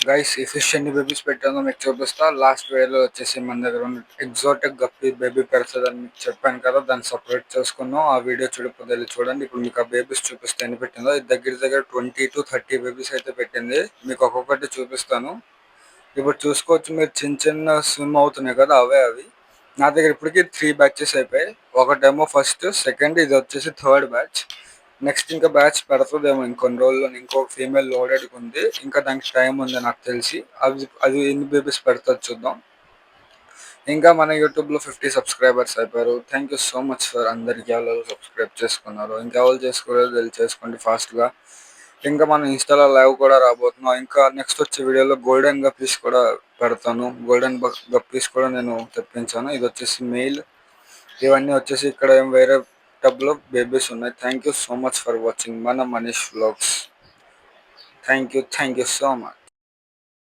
Guys ఈ fish ఎన్ని babies పెట్టానో మీకు చూపిస్తా. లాస్ట్ వీడియోలో వచ్చేసి మన దగ్గర ఉన్న ఎగ్జాటిక్ గప్పి బేబీ పెడుతుందని మీకు చెప్పాను కదా, దాన్ని సపరేట్ చేసుకున్నాం. ఆ వీడియో చూడకపోతే చూడండి. ఇప్పుడు మీకు ఆ బేబీస్ చూపిస్తే ఎన్ని పెట్టిందో. ఇది దగ్గర దగ్గర 20 to 30 బేబీస్ అయితే పెట్టింది. మీకు ఒక్కొక్కటి చూపిస్తాను. ఇప్పుడు చూసుకోవచ్చు మీరు, చిన్న చిన్న స్విమ్ అవుతున్నాయి కదా, అవి నా దగ్గర ఇప్పటికీ 3 బ్యాచెస్ అయిపోయాయి. ఒకటేమో ఫస్ట్, సెకండ్, ఇది వచ్చేసి థర్డ్ బ్యాచ్. నెక్స్ట్ ఇంకా బ్యాచ్ పెడుతుందేమో ఇంకొన్ని రోజుల్లో. ఇంకొక ఫీమేల్ లోడెడ్ ఉంది, ఇంకా దానికి టైం ఉంది నాకు తెలిసి. అది ఎన్ని బేబీస్ పెడతారు చూద్దాం. ఇంకా మన యూట్యూబ్లో 50 సబ్స్క్రైబర్స్ అయిపోయారు. Thank you so much for అందరికి ఎవరు సబ్స్క్రైబ్ చేసుకున్నారు. ఇంకా ఎవరు చేసుకోలేదు వెళ్ళి చేసుకోండి ఫాస్ట్గా. ఇంకా మనం ఇన్స్టాలో లైవ్ కూడా రాబోతున్నాం. ఇంకా నెక్స్ట్ వచ్చే వీడియోలో గోల్డెన్ గప్పీస్ కూడా పెడతాను. గోల్డెన్ గప్పీస్ కూడా నేను తెప్పించాను. ఇది వచ్చేసి మెయిల్. ఇవన్నీ వచ్చేసి ఇక్కడ వేరే టబ్లో బేబీస్ ఉన్నాయి. Thank you so much for watching మన Manish vlogs. Thank you so much.